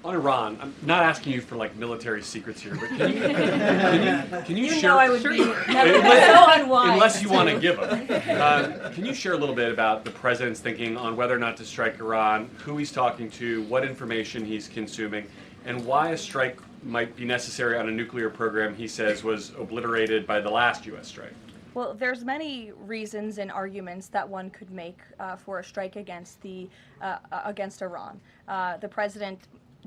On Iran, I'm not asking you for like military secrets here, but can you You share? know I would be so unwise. Unless you want to give them. Can you share a little bit about the president's thinking on whether or not to strike Iran, who he's talking to, what information he's consuming, and why a strike might be necessary on a nuclear program he says was obliterated by the last U.S. strike? Well, there's many reasons and arguments that one could make for a strike against Iran. The president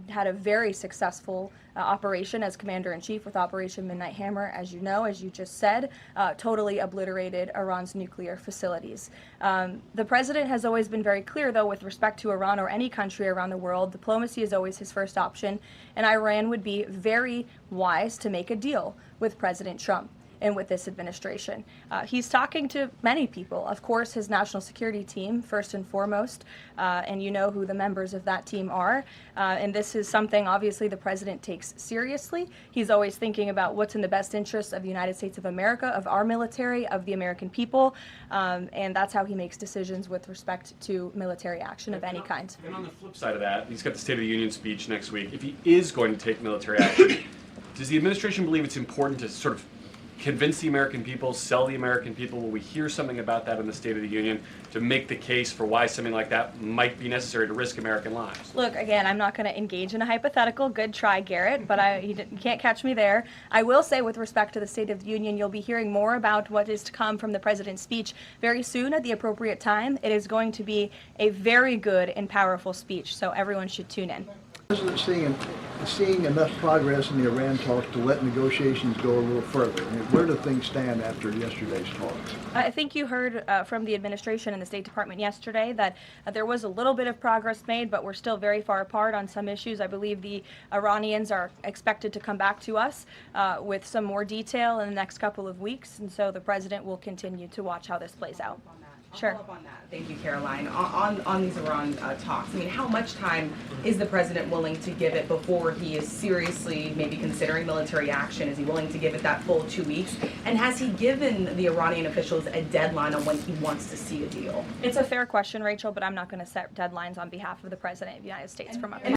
had a very successful operation as commander-in-chief with Operation Midnight Hammer, as you know, as you just said, totally obliterated Iran's nuclear facilities. The president has always been very clear, though, with respect to Iran or any country around the world, diplomacy is always his first option, and Iran would be very wise to make a deal with President Trump and with this administration. He's talking to many people. Of course, his national security team, first and foremost, and you know who the members of that team are. And this is something, obviously, the president takes seriously. He's always thinking about what's in the best interest of the United States of America, of our military, of the American people, and that's how he makes decisions with respect to military action of any kind. And on the flip side of that, he's got the State of the Union speech next week. If he is going to take military action, does the administration believe it's important to sort of convince the American people, sell the American people? Will we hear something about that in the State of the Union to make the case for why something like that might be necessary to risk American lives? Look, again, I'm not going to engage in a hypothetical. Good try, Garrett, but you can't catch me there. I will say, with respect to the State of the Union, you'll be hearing more about what is to come from the president's speech very soon at the appropriate time. It is going to be a very good and powerful speech, so everyone should tune in. The president seeing enough progress in the Iran talks to let negotiations go a little further. I mean, where do things stand after yesterday's talks? I think you heard from the administration and the State Department yesterday that there was a little bit of progress made, but we're still very far apart on some issues. I believe the Iranians are expected to come back to us with some more detail in the next couple of weeks, and so the president will continue to watch how this plays out. Sure. I'll follow up on that. Thank you, Karoline. On these Iran talks, I mean, how much time is the president willing to give it before he is seriously maybe considering military action? Is he willing to give it that full 2 weeks? And has he given the Iranian officials a deadline on when he wants to see a deal? It's a fair question, Rachel, but I'm not going to set deadlines on behalf of the president of the United States from up here.